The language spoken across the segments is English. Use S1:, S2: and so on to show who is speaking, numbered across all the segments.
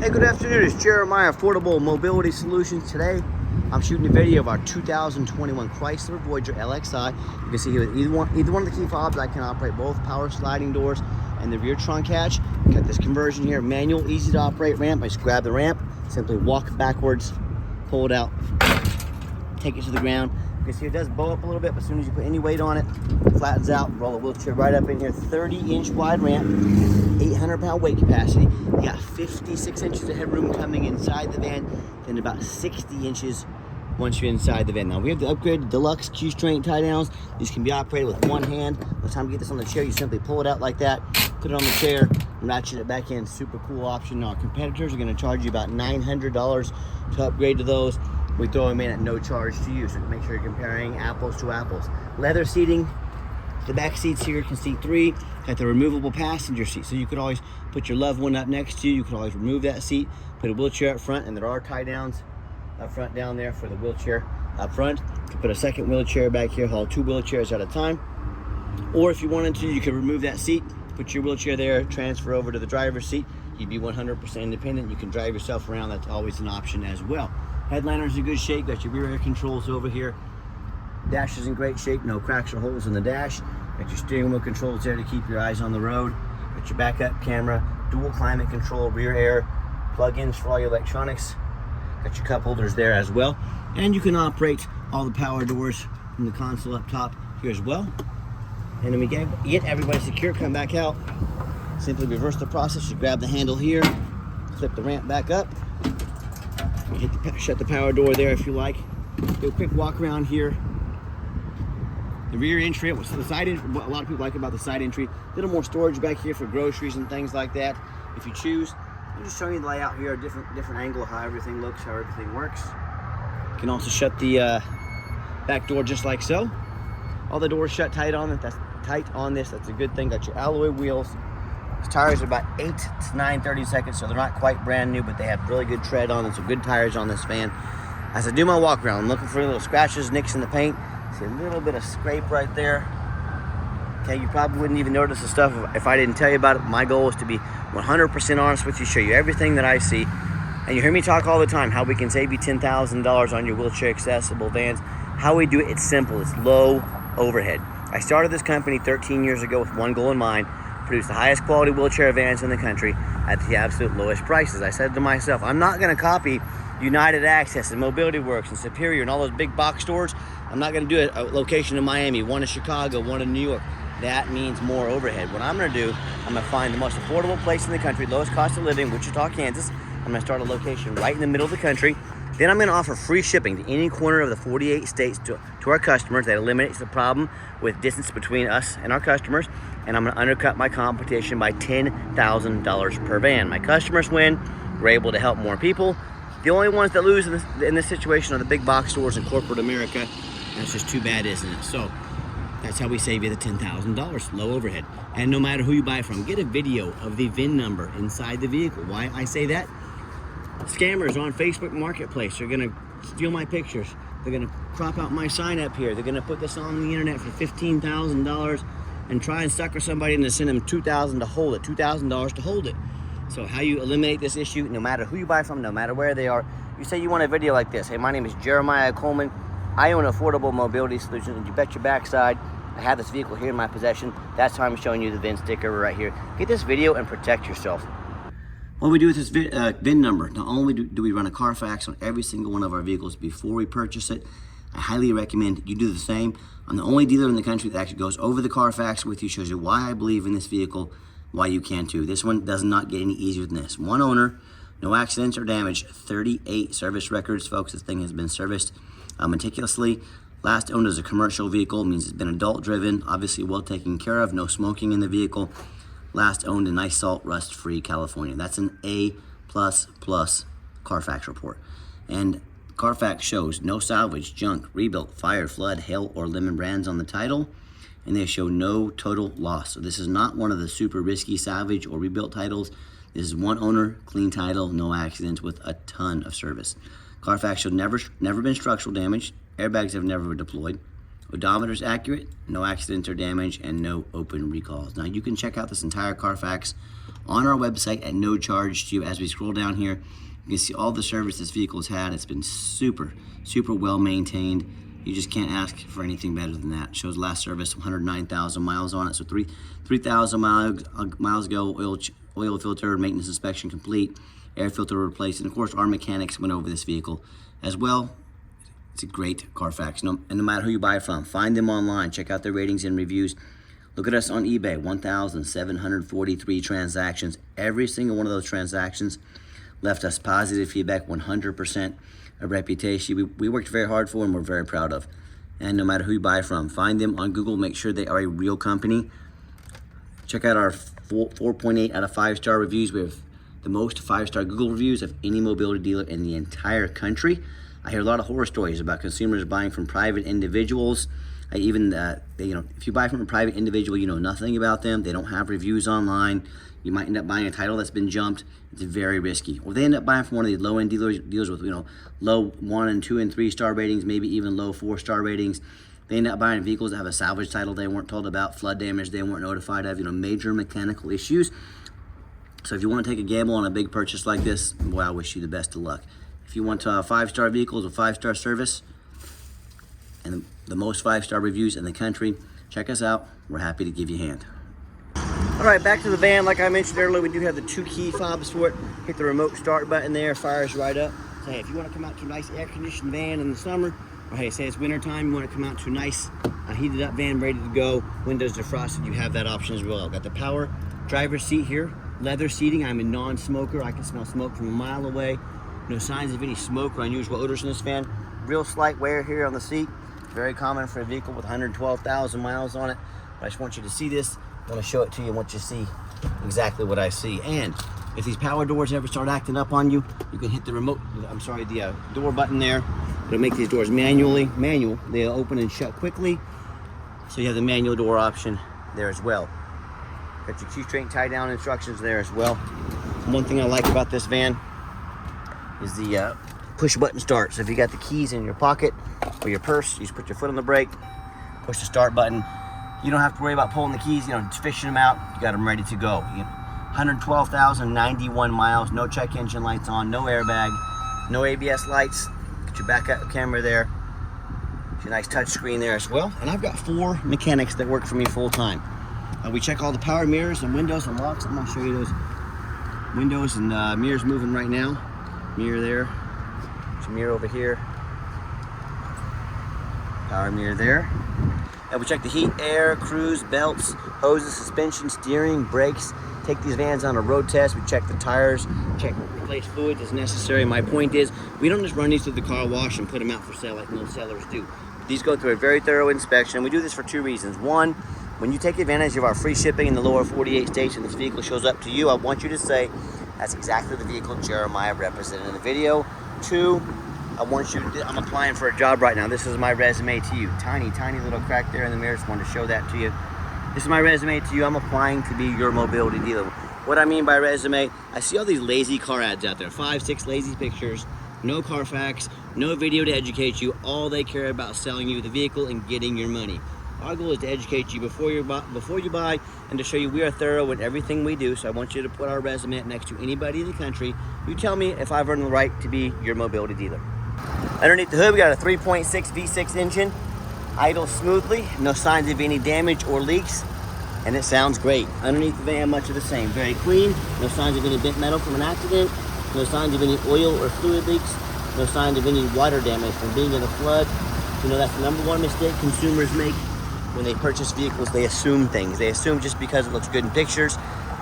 S1: Hey, good afternoon. It's Jeremiah, Affordable Mobility Solutions. Today, I'm shooting a video of our 2021 Chrysler Voyager LXi. You can see here with either one of the key fobs, I can operate both power sliding doors and the rear trunk hatch. Got this conversion here, manual, easy to operate ramp. I just grab the ramp, simply walk backwards, pull it out, take it to the ground. You can see it does bow up a little bit, but as soon as you put any weight on it, it flattens out, roll a wheelchair right up in here. 30-inch wide ramp, 800-pound weight capacity. You got 56 inches of headroom coming inside the van, then about 60 inches once you're inside the van. Now we have the upgraded deluxe Q-strength tie downs. These can be operated with one hand. By the time you get this on the chair, you simply pull it out like that, put it on the chair, and ratchet it back in. Super cool option. Our competitors are going to charge you about $900 to upgrade to those. We throw them in at no charge to you, so make sure you're comparing apples to apples. Leather seating, the back seats here can seat 3. Got the removable passenger seat, so you could always put your loved one up next to you. You could always remove that seat, put a wheelchair up front, and there are tie downs up front down there for the wheelchair up front. You can put a second wheelchair back here, haul 2 wheelchairs at a time. Or if you wanted to, you could remove that seat, put your wheelchair there, transfer over to the driver's seat. You'd be 100% independent. You can drive yourself around. That's always an option as well. Headliner's in good shape. Got your rear air controls over here. Dash is in great shape. No cracks or holes in the dash. Got your steering wheel controls there to keep your eyes on the road. Got your backup camera, dual climate control, rear air, plug-ins for all your electronics. Got your cup holders there as well. And you can operate all the power doors from the console up top here as well. And then we get everybody secure, come back out. Simply reverse the process. You grab the handle here, clip the ramp back up. You shut the power door there if you like. Do a quick walk around here. The rear entry, what a lot of people like about the side entry, a little more storage back here for groceries and things like that. If you choose, I'm just showing you the layout here, a different angle of how everything looks, how everything works. You can also shut the back door just like so. All the doors shut tight on it. That's tight on this. That's a good thing. Got your alloy wheels. These tires are about 8 to 9/32, so they're not quite brand new, but they have really good tread on them. So good tires on this van. As I do my walk around, I'm looking for little scratches, nicks in the paint. See a little bit of scrape right there. Okay, you probably wouldn't even notice the stuff if I didn't tell you about it. My goal is to be 100% honest with you, show you everything that I see. And you hear me talk all the time, how we can save you $10,000 on your wheelchair accessible vans. How we do it, it's simple, it's low overhead. I started this company 13 years ago with one goal in mind: produce the highest quality wheelchair vans in the country at the absolute lowest prices. I said to myself, I'm not gonna copy United Access and Mobility Works and Superior and all those big box stores. I'm not gonna do a location in Miami, one in Chicago, one in New York. That means more overhead. What I'm gonna do, I'm gonna find the most affordable place in the country, lowest cost of living, Wichita, Kansas. I'm gonna start a location right in the middle of the country. Then I'm gonna offer free shipping to any corner of the 48 states to our customers. That eliminates the problem with distance between us and our customers. And I'm gonna undercut my competition by $10,000 per van. My customers win, we're able to help more people. The only ones that lose in this situation are the big box stores in corporate America. That's just too bad, isn't it? So that's how we save you the $10,000, low overhead. And no matter who you buy from, get a video of the VIN number inside the vehicle. Why I say that? Scammers on Facebook Marketplace are gonna steal my pictures. They're gonna crop out my sign up here. They're gonna put this on the internet for $15,000 and try and sucker somebody into send them $2,000 to hold it, $2,000 to hold it. So how you eliminate this issue, no matter who you buy from, no matter where they are. You say you want a video like this. Hey, my name is Jeremiah Coleman. I own Affordable Mobility Solutions, and you bet your backside I have this vehicle here in my possession. That's how I'm showing you the VIN sticker right here. Get this video and protect yourself. What we do with this VIN number, not only do we run a Carfax on every single one of our vehicles before we purchase it, I highly recommend you do the same. I'm the only dealer in the country that actually goes over the Carfax with you, shows you why I believe in this vehicle, why you can too. This one does not get any easier than this. One owner, no accidents or damage, 38 service records, folks. This thing has been serviced meticulously. Last owned as a commercial vehicle, means it's been adult driven, obviously well taken care of, no smoking in the vehicle. Last owned in nice salt rust free California. That's an A++ Carfax report. And Carfax shows no salvage, junk, rebuilt, fire, flood, hail, or lemon brands on the title. And they show no total loss. So this is not one of the super risky salvage or rebuilt titles. This is one owner, clean title, no accidents, with a ton of service. Carfax showed never been structural damage. Airbags have never been deployed. Odometer's accurate, no accidents or damage, and no open recalls. Now you can check out this entire Carfax on our website at no charge to you. As we scroll down here, you can see all the service this vehicle's had. It's been super well maintained. You just can't ask for anything better than that. It shows last service 109,000 miles on it. So 3,000 miles ago, oil filter, maintenance inspection complete, air filter replaced, and of course our mechanics went over this vehicle as well. It's a great Carfax, and no matter who you buy from, find them online, check out their ratings and reviews. Look at us on eBay, 1,743 transactions. Every single one of those transactions left us positive feedback, 100% a reputation we worked very hard for and we're very proud of. And no matter who you buy from, find them on Google, make sure they are a real company. Check out our 4.8 out of 5-star reviews. We have the most 5-star Google reviews of any mobility dealer in the entire country. I hear a lot of horror stories about consumers buying from private individuals. If you buy from a private individual, you know nothing about them. They don't have reviews online. You might end up buying a title that's been jumped. It's very risky. Or they end up buying from one of these low-end dealers with low 1 and 2 and 3-star ratings, maybe even low 4-star ratings. They end up buying vehicles that have a salvage title they weren't told about, flood damage they weren't notified of, major mechanical issues. So if you want to take a gamble on a big purchase like this, boy, I wish you the best of luck. If you want 5-star vehicles with 5-star service and the most 5-star reviews in the country, check us out. We're happy to give you a hand. All right, back to the van. Like I mentioned earlier, we do have the 2 key fobs for it. Hit the remote start button there, fires right up. So hey, if you want to come out to a nice air-conditioned van in the summer, or hey, say it's winter time, you want to come out to a nice heated up van ready to go, windows defrosted, you have that option as well. Got the power driver's seat here, leather seating. I'm a non-smoker. I can smell smoke from a mile away. No signs of any smoke or unusual odors in this van. Real slight wear here on the seat. Very common for a vehicle with 112,000 miles on it. But I just want you to see this. I want to show it to you and want you to see exactly what I see. And if these power doors ever start acting up on you, you can hit the the door button there. It'll make these doors manual. They'll open and shut quickly. So you have the manual door option there as well. Got your key-straight tie-down instructions there as well. One thing I like about this van is the push-button start. So if you got the keys in your pocket or your purse, you just put your foot on the brake, push the start button. You don't have to worry about pulling the keys, just fishing them out. You got them ready to go. 112,091 miles, no check engine lights on, no airbag, no ABS lights. Get your backup camera there. It's a nice touch screen there as well. And I've got 4 mechanics that work for me full time. We check all the power mirrors and windows and locks. I'm gonna show you those windows and mirrors moving right now. Mirror there, there's a mirror over here. Power mirror there. And we check the heat, air, cruise, belts, hoses, suspension, steering, brakes. Take these vans on a road test. We check the tires, replace fluids as necessary. My point is, we don't just run these through the car wash and put them out for sale like most sellers do. These go through a very thorough inspection. We do this for 2 reasons. One, when you take advantage of our free shipping in the lower 48 states and this vehicle shows up to you, I want you to say, that's exactly the vehicle Jeremiah represented in the video. 2, I'm applying for a job right now. This is my resume to you. Tiny little crack there in the mirror. Just wanted to show that to you. This is my resume to you. I'm applying to be your mobility dealer. What I mean by resume, I see all these lazy car ads out there. 5, 6 lazy pictures, no Carfax, no video to educate you. All they care about is selling you the vehicle and getting your money. Our goal is to educate you before you buy and to show you we are thorough in everything we do. So I want you to put our resume next to anybody in the country. You tell me if I've earned the right to be your mobility dealer. Underneath the hood, we got a 3.6 V6 engine, idles smoothly, no signs of any damage or leaks, and it sounds great. Underneath the van, much of the same. Very clean, no signs of any bent metal from an accident, no signs of any oil or fluid leaks, no signs of any water damage from being in a flood. That's the number one mistake consumers make when they purchase vehicles. They assume things. They assume just because it looks good in pictures.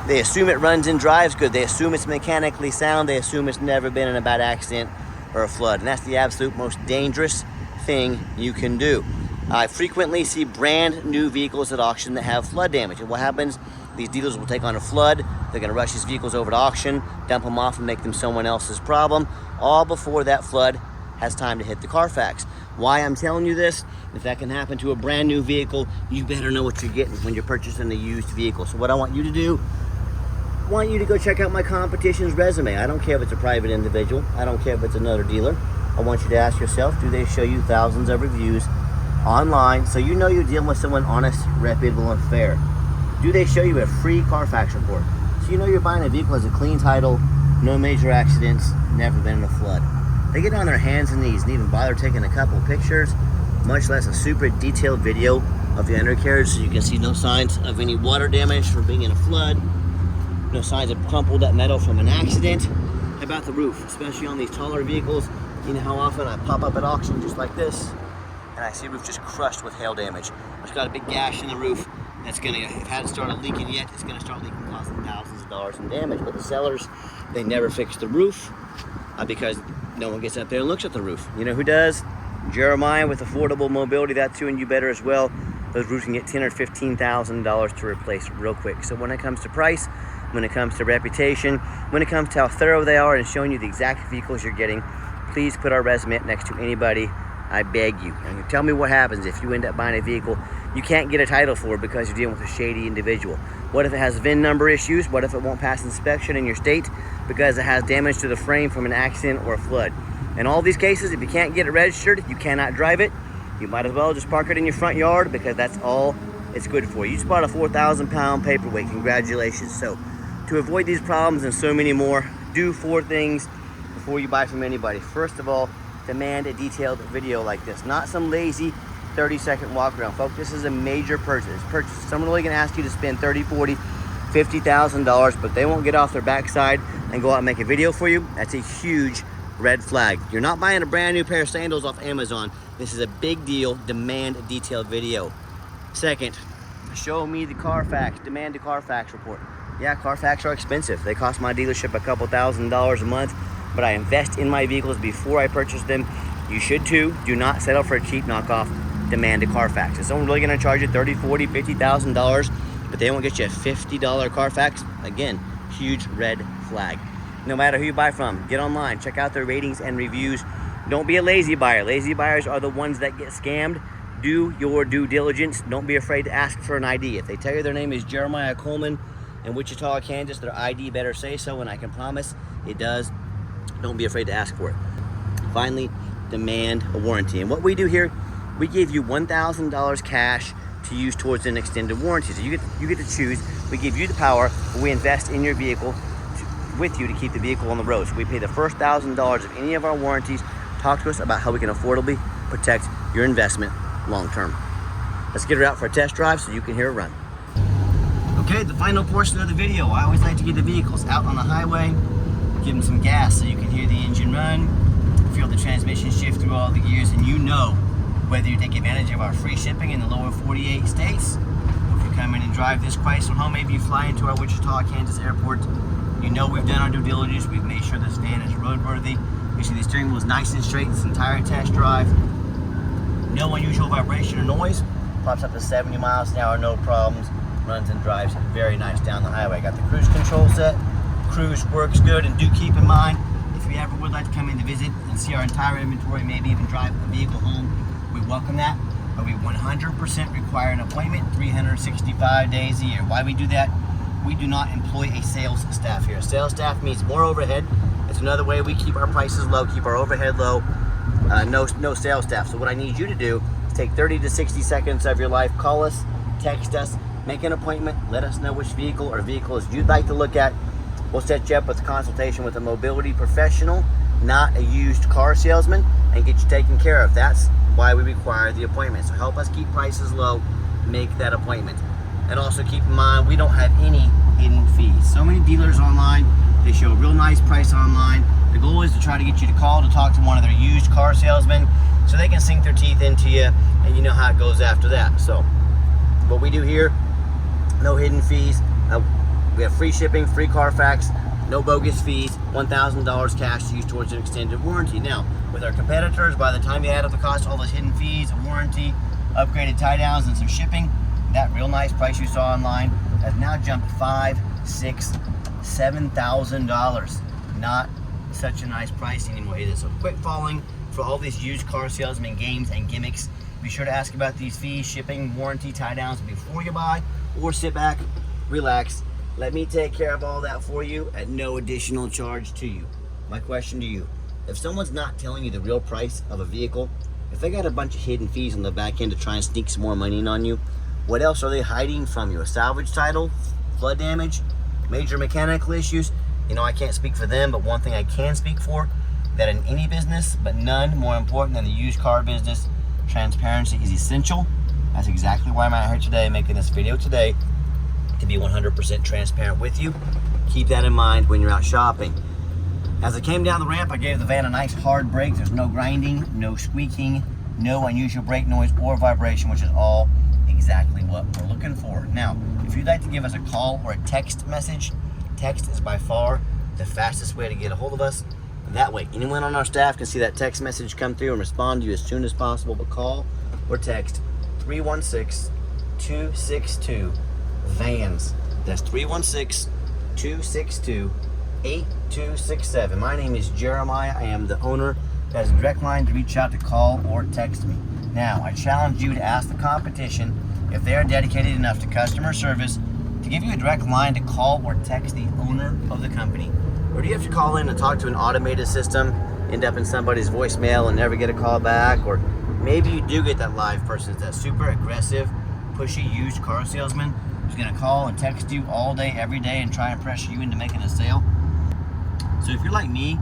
S1: They assume it runs and drives good. They assume it's mechanically sound. They assume it's never been in a bad accident or a flood. And that's the absolute most dangerous thing you can do. I frequently see brand new vehicles at auction that have flood damage. And what happens, these dealers will take on a flood. They're gonna rush these vehicles over to auction, dump them off and make them someone else's problem, all before that flood has time to hit the Carfax. Why I'm telling you this, if that can happen to a brand new vehicle, you better know what you're getting when you're purchasing a used vehicle. So what I want you to do, I want you to go check out my competition's resume. I don't care if it's a private individual. I don't care if it's another dealer. I want you to ask yourself, do they show you thousands of reviews online so you know you're dealing with someone honest, reputable, and fair? Do they show you a free Carfax report so you know you're buying a vehicle that has a clean title, no major accidents, never been in a flood? They get on their hands and knees and even bother taking a couple pictures, much less a super detailed video of the undercarriage so you can see no signs of any water damage from being in a flood, no signs of crumpled up metal from an accident. How about the roof? Especially on these taller vehicles, you know how often I pop up at auction just like this and I see the roof just crushed with hail damage. It's got a big gash in the roof that's gonna, if it hasn't started leaking yet, it's gonna start leaking, costing thousands of dollars in damage. But the sellers, they never fix the roof because no one gets up there and looks at the roof. You know who does? Jeremiah with Affordable Mobility. That's doing you better as well. Those roofs can get $10,000 or $15,000 to replace real quick. So when it comes to price, when it comes to reputation, when it comes to how thorough they are and showing you the exact vehicles you're getting, please put our resume next to anybody, I beg you. And tell me what happens if you end up buying a vehicle you can't get a title for because you're dealing with a shady individual. What if it has VIN number issues? What if it won't pass inspection in your state because it has damage to the frame from an accident or a flood? In all these cases, if you can't get it registered, you cannot drive it, you might as well just park it in your front yard because that's all it's good for. You just bought a 4,000-pound paperweight. Congratulations. So to avoid these problems and so many more, do 4 things before you buy from anybody. First of all, demand a detailed video like this, not some lazy 30-second walk around. Folks, this is a major purchase. Someone really gonna ask you to spend $30,000, $40,000, $50,000, but they won't get off their backside and go out and make a video for you. That's a huge red flag. You're not buying a brand new pair of sandals off Amazon. This is a big deal. Demand a detailed video. Second, show me the Carfax. Demand a Carfax report. Yeah, Carfax are expensive. They cost my dealership a couple $1,000s a month, but I invest in my vehicles before I purchase them. You should too. Do not settle for a cheap knockoff. Demand a Carfax. Is someone really going to charge you $30,000, $40,000, $50,000, but they won't get you a $50 Carfax? Again, huge red flag. No matter who you buy from, get online, check out their ratings and reviews. Don't be a lazy buyer. Lazy buyers are the ones that get scammed. Do your due diligence. Don't be afraid to ask for an ID. If they tell you their name is Jeremiah Coleman in Wichita, Kansas, their ID better say so, and I can promise it does. Don't be afraid to ask for it. Finally, demand a warranty. And what we do here, we give you $1,000 cash to use towards an extended warranty. So you get to choose. We give you the power, but we invest in your vehicle with you to keep the vehicle on the road. So we pay the first $1,000 of any of our warranties. Talk to us about how we can affordably protect your investment long term. Let's get her out for a test drive so you can hear her run. Okay, the final portion of the video. I always like to get the vehicles out on the highway, give them some gas so you can hear the engine run, feel the transmission shift through all the gears, and you know whether you take advantage of our free shipping in the lower 48 states, or if you come in and drive this Chrysler home, maybe you fly into our Wichita, Kansas airport, you know we've done our due diligence, we've made sure this van is roadworthy. You see the steering wheel is nice and straight this entire test drive. No unusual vibration or noise. Pops up to 70 miles an hour, no problems. Runs and drives very nice down the highway. Got the cruise control set. Cruise works good, and do keep in mind, if you ever would like to come in to visit and see our entire inventory, maybe even drive a vehicle home, we welcome that. But we 100% require an appointment 365 days a year. Why we do that? We do not employ a sales staff here. Sales staff means more overhead. It's another way we keep our prices low, keep our overhead low. No sales staff. So what I need you to do is take 30 to 60 seconds of your life, call us, text us, make an appointment, let us know which vehicle or vehicles you'd like to look at. We'll set you up with a consultation with a mobility professional, not a used car salesman, and get you taken care of. That's why we require the appointment. So help us keep prices low, make that appointment. And also keep in mind, we don't have any hidden fees. So many dealers online, they show a real nice price online. The goal is to try to get you to call to talk to one of their used car salesmen so they can sink their teeth into you, and you know how it goes after that. So what we do here, no hidden fees. We have free shipping, free Carfax, no bogus fees, $1,000 cash to use towards an extended warranty. Now, with our competitors, by the time you add up the cost of all those hidden fees, a warranty, upgraded tie downs, and some shipping, that real nice price you saw online has now jumped $5,000, $6,000, $7,000. Not such a nice price anymore either. So quit falling for all these used car salesman games and gimmicks. Be sure to ask about these fees, shipping, warranty, tie downs before you buy, or sit back, relax, let me take care of all that for you at no additional charge to you. My question to you, if someone's not telling you the real price of a vehicle, If they got a bunch of hidden fees on the back end to try and sneak some more money in on you, what else are they hiding from you? A salvage title, flood damage, major mechanical issues? You know, I can't speak for them, but one thing I can speak for, that in any business, but none more important than the used car business, transparency is essential. That's exactly why I'm out here today, making this video today, to be 100% transparent with you. Keep that in mind when you're out shopping. As I came down the ramp, I gave the van a nice hard brake. There's no grinding, no squeaking, no unusual brake noise or vibration, which is all exactly what we're looking for. Now, if you'd like to give us a call or a text message, text is by far the fastest way to get a hold of us. That way, anyone on our staff can see that text message come through and respond to you as soon as possible. But call or text 316-262-VANS. That's 316-262-8267. My name is Jeremiah. I am the owner. That's a direct line to reach out to call or text me. Now, I challenge you to ask the competition if they are dedicated enough to customer service to give you a direct line to call or text the owner of the company. Or do you have to call in and talk to an automated system, end up in somebody's voicemail and never get a call back? Or maybe you do get that live person, that super aggressive, pushy used car salesman who's gonna call and text you all day, every day and try and pressure you into making a sale. So if you're like me,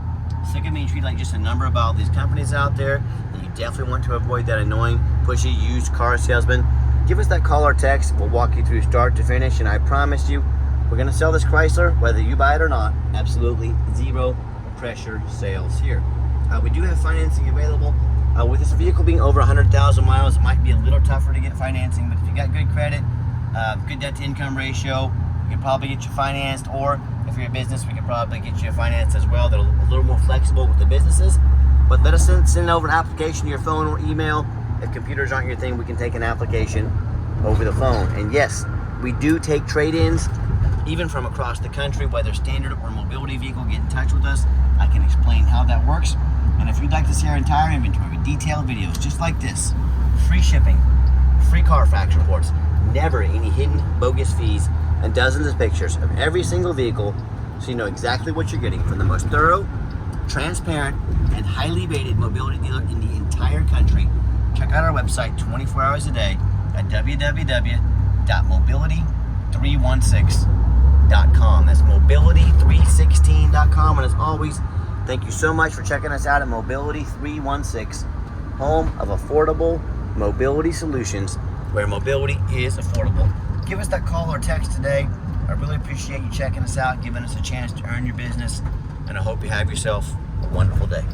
S1: sick of being treated like just a number about all these companies out there, and you definitely want to avoid that annoying, pushy used car salesman, give us that call or text. We'll walk you through start to finish, and I promise you, we're gonna sell this Chrysler, whether you buy it or not. Absolutely zero pressure sales here. We do have financing available. With this vehicle being over 100,000 miles, it might be a little tougher to get financing, but if you got good credit, good debt to income ratio, we can probably get you financed, or if you're a business, we can probably get you financed as well. They're a little more flexible with the businesses. But let us send over an application to your phone or email. If computers aren't your thing, we can take an application over the phone. And yes, we do take trade-ins, even from across the country, whether standard or mobility vehicle. Get in touch with us. I can explain how that works. And if you'd like to see our entire inventory with detailed videos just like this, free shipping, free Carfax reports, never any hidden bogus fees, and dozens of pictures of every single vehicle, so you know exactly what you're getting from the most thorough, transparent, and highly rated mobility dealer in the entire country, check out our website 24 hours a day at www.mobility316.com. That's mobility316.com. And as always, thank you so much for checking us out at Mobility 316, home of affordable mobility solutions, where mobility is affordable. Give us that call or text today. I really appreciate you checking us out, giving us a chance to earn your business, and I hope you have yourself a wonderful day.